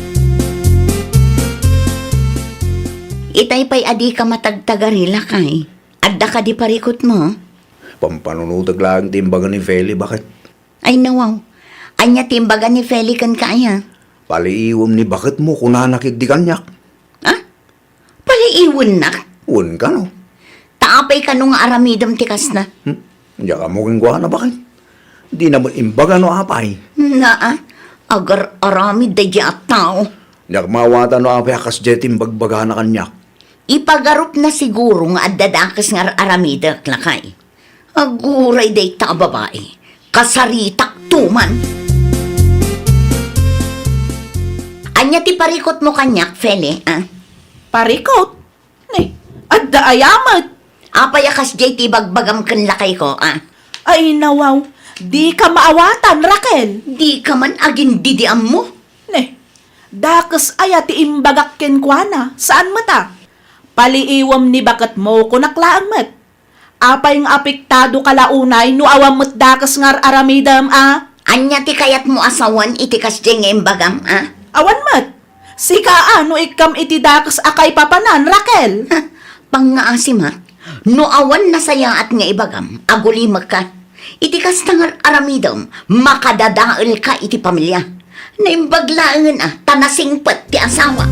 Itay pa'y adi ka matagtagarila kay. Adda ka di parikot mo. Pampanunutag lang timbagan ni Feli, bakit? Ay nawaw. Anya timbagan ni Feli kan kaya. Paliiwam ni bakit mo kung nanakit di kanyak. Paliiwan na. Un ka no? Taapay ka nung aramidam tikas na. Diya ka mo kong na bakit? Di na mo imbaga no apay. Agar aramid da at tao. Diya ka mawata no apay akas jetim bagbaga na kanyak. Ipagarup na siguro nga adadakas nga aramidak lakay. Aguray day ta babae. Kasaritak tuman. Anya ti parikot mo kanyak, Fele, Parikot? Nay, adda ayamat. Apay akas jay ti bagbagam kan lakay ko, Ay nawaw, di ka maawatan, Raquel. Di ka man agin didiam mo. Ne, dakas aya ti imbagak ken kuana. Saan mata? Paliiwam ni bakat mo kunaklaan mat. Apay ng apektado kalaunay no awam mat dakas ngar aramidam, Anya ti kayat mo asawan itikas jay nga imbagam, Awan mat. Sika no ikam iti dakas akay papanan, Raquel. Pangaasimat, no awan na saya at nga ibagam, agulimag ka. Itikas tangar aramidam, makadadaal ka iti pamilya. Naimbaglaan tanasingpat ti asawa.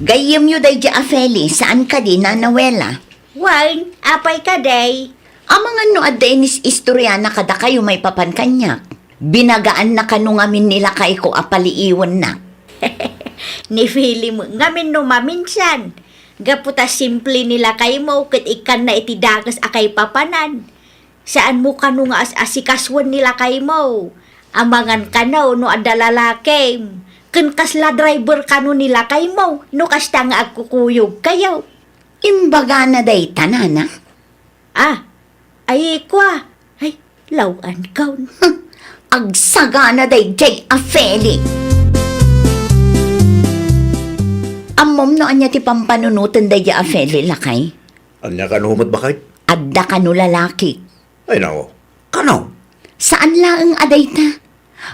Gayem yu day ja Feli, saan ka di nanawela? Wine, apay ka day. Amangan no adda inis istorya na kada kayo may papan kanyak. Binagaan na kanungamin nila kay ko apaliiwan na. Ni Philly mo ngamin no maminsan. Gaputa simple nila kay mo ket ikan na iti dagas akay papanan. Saan mo kanu nga as asikaswan nila kay mo? Amangan ka no ada lalaki. Kun kasla driver kano nila kay mo, no kasta nga agkukuyog kayo. Imbaga na dayta, nana. Ah, ay kwa. Ay, lawan ka. Agsaga na dayjay a Feli. Amom no anya ti pampanunutan dayjay a Feli lakay. Anya ka nuhumot bakit? Adda ka no lalaki. Ay nako. Kano? Saan laang adayta?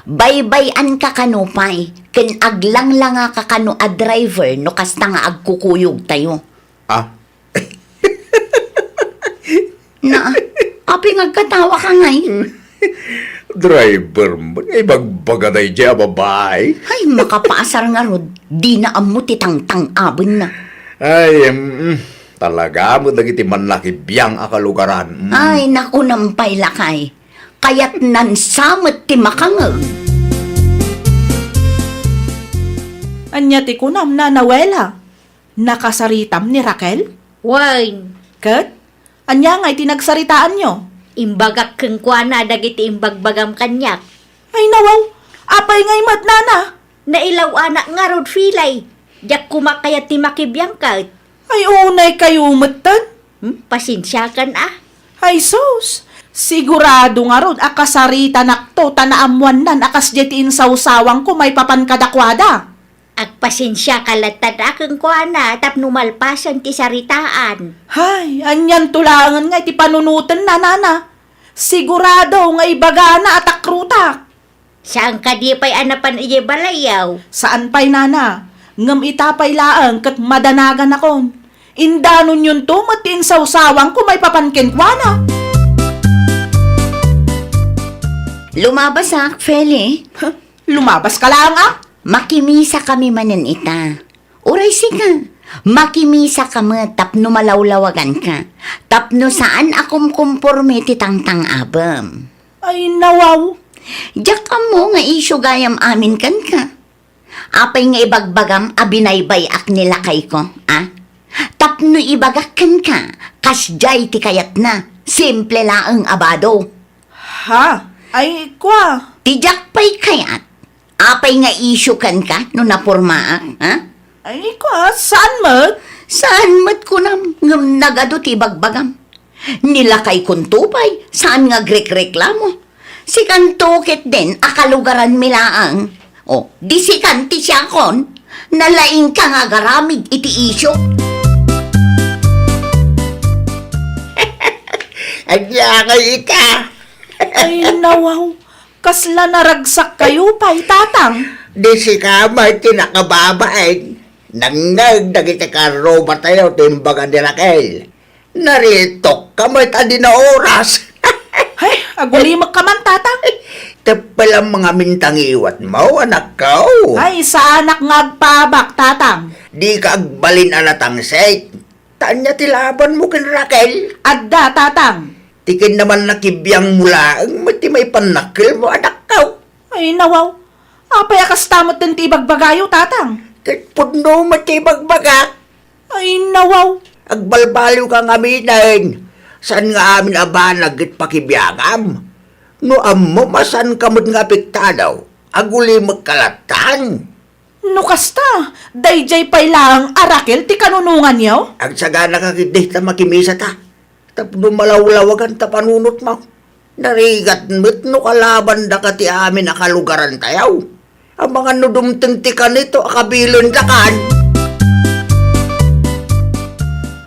Baybayan ka kanupay. Ken aglang lang ka kano a driver no kasta nga agkukuyog tayo. Ah? Na, api ngagkatawa ka ngay. Driver mo. Ibagbaga na dyan, babae. Ay, makapaasar nga rod. Di na amo ti tangtang abon na. Ay, talaga mo dagiti manlaki biyang akalugaran. Ay, naku nampay lakay. Kaya't nansamot ti makangag. Anya ti kunam na nawela. Nakasaritam ni Raquel? Wine. Kat? Anya nga itinagsaritaan nyo? Imbagak keng kwa na dagiti imbagbagam kanyak. Ay nawaw, apay ngay mat nana. Nailaw anak nga rod filay. Jak kumakayat ti makibiyang ka. Ay unay kayo umatan. Pasensya kan ah. Ay sus, sigurado nga rod akasarita nakto tanaamuan nan akas jetiin sawsawang ko may papan kadakwada. Agpasensya kalatad akong kwa na tap numalpasan ti saritaan. Hay, anyan tulangan nga iti panunutan na nana. Sigurado nga ibaga na at akrutak. Saan ka di pa'y anapan iya balayaw? Saan pa'y nana? Ngam itapay laang kat madanagan akon. Indanon yun to matiin sawsawang ko may papankin kwa na. Lumabas Feli. Lumabas ka lang ah. Makimisa kami manen ita. Uray siga. Makimisa ka mo tapno malawlawagan ka. Tapno saan akom kumporme ti tangtang abam. Ay nawaw. Diyak ka mo nga isyo gayam amin kan ka. Apay nga ibagbagam abinaybay ak nilakay ko, ah? Tapno ibagak kan ka. Kasjay ti kayat na. Simple laang abado. Ha? Ay kwa. Tijak pa'y kayat. Apay nga isyo kan ka no napurmaak, ha? Ay kwa, saan mat? Saan mat ko nam ngam nagado ti bagbagam? Nilakay kun tupay, saan nga grek-reklamo? Si kantukit din, akalugaran milaang. O, di si kanti siya kon, nalaing ka nga garamid iti isyo. Anya kay ika. Ay nawaw. Kasla naragsak kayo pa'y tatang. Di si kamay kinakababain. Nangag dagiti karoba tayo timbagan ni Raquel. Naritok kamay tadi na oras. Ay, agulimak ka man tatang. Tapalang mga mintang iwat mo, anak ko. Ay, sa anak ngagpabak tatang. Di ka agbalin anatang set. Tanya tilaban mo kin Raquel. Adda tatang. Tikin naman nakibiyang mula ang mati may panakil mo, anak ko. Ay nawaw. Apay akas tamot din ti bagbagayo tatang. Katpudno mati bagbaga. Ay nawaw. Agbalbaliw ka nga minayin. Saan nga amin abanag at pakibiyagam? No amo masan kamot nga apektadaw. Aguli magkalatan. No kasta, dayjay pa'y lang Raquel ti kanunungan niyo? Ang sagana kakidih ta makimisa ta. Tapno malawlawagan ta panunot mo. Narigat mo't no kalaban da ka ti amin akalugaran tayaw. Ang mga nudumtintikan nito akabilin dakan.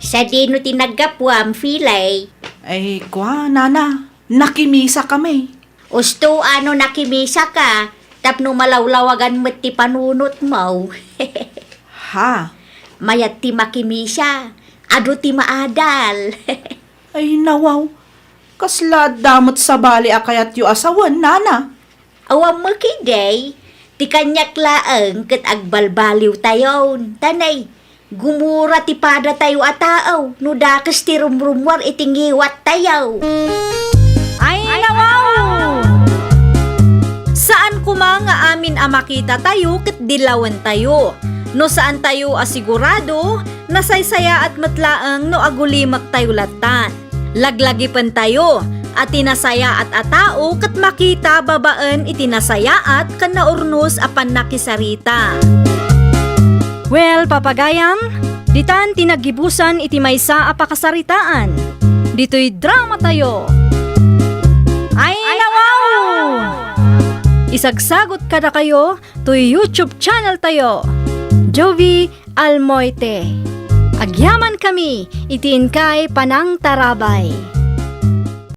Sa dino tinagapwam filay. Ay kwa, nana. Nakimisa kami. Usto ano nakimisa ka, tapno malawlawagan mo't ti panunot mo. Ha? Mayat ti makimisa, ado ti maadal. Ay nawaw. Kasla damot sa bali akayat yu asawan, nana. Awam mo kiday, ti kanyak laeng ket agbalbaliw tayon. Tanay, gumura ti pada tayo ataaw, no dakas ti rumrumwar itingiwat tayo. Ay, nawaw! Saan kumanga amin makita tayo ket dilawan tayo? No saan tayo asigurado, nasaysaya at matlaang no agulimak tayo latan. Laglagi pan tayo, at tinasaya at atao kat makita babaan itinasaya at kanaurnos apan nakisarita. Well, papagayam, ditan tinagibusan iti maysa a pakasaritaan. Dito'y drama tayo. Ay nawaw! Isagsagot kada kayo to YouTube channel tayo. Jovi Almoite. Agyaman kami, itiin kay Panang Tarabay.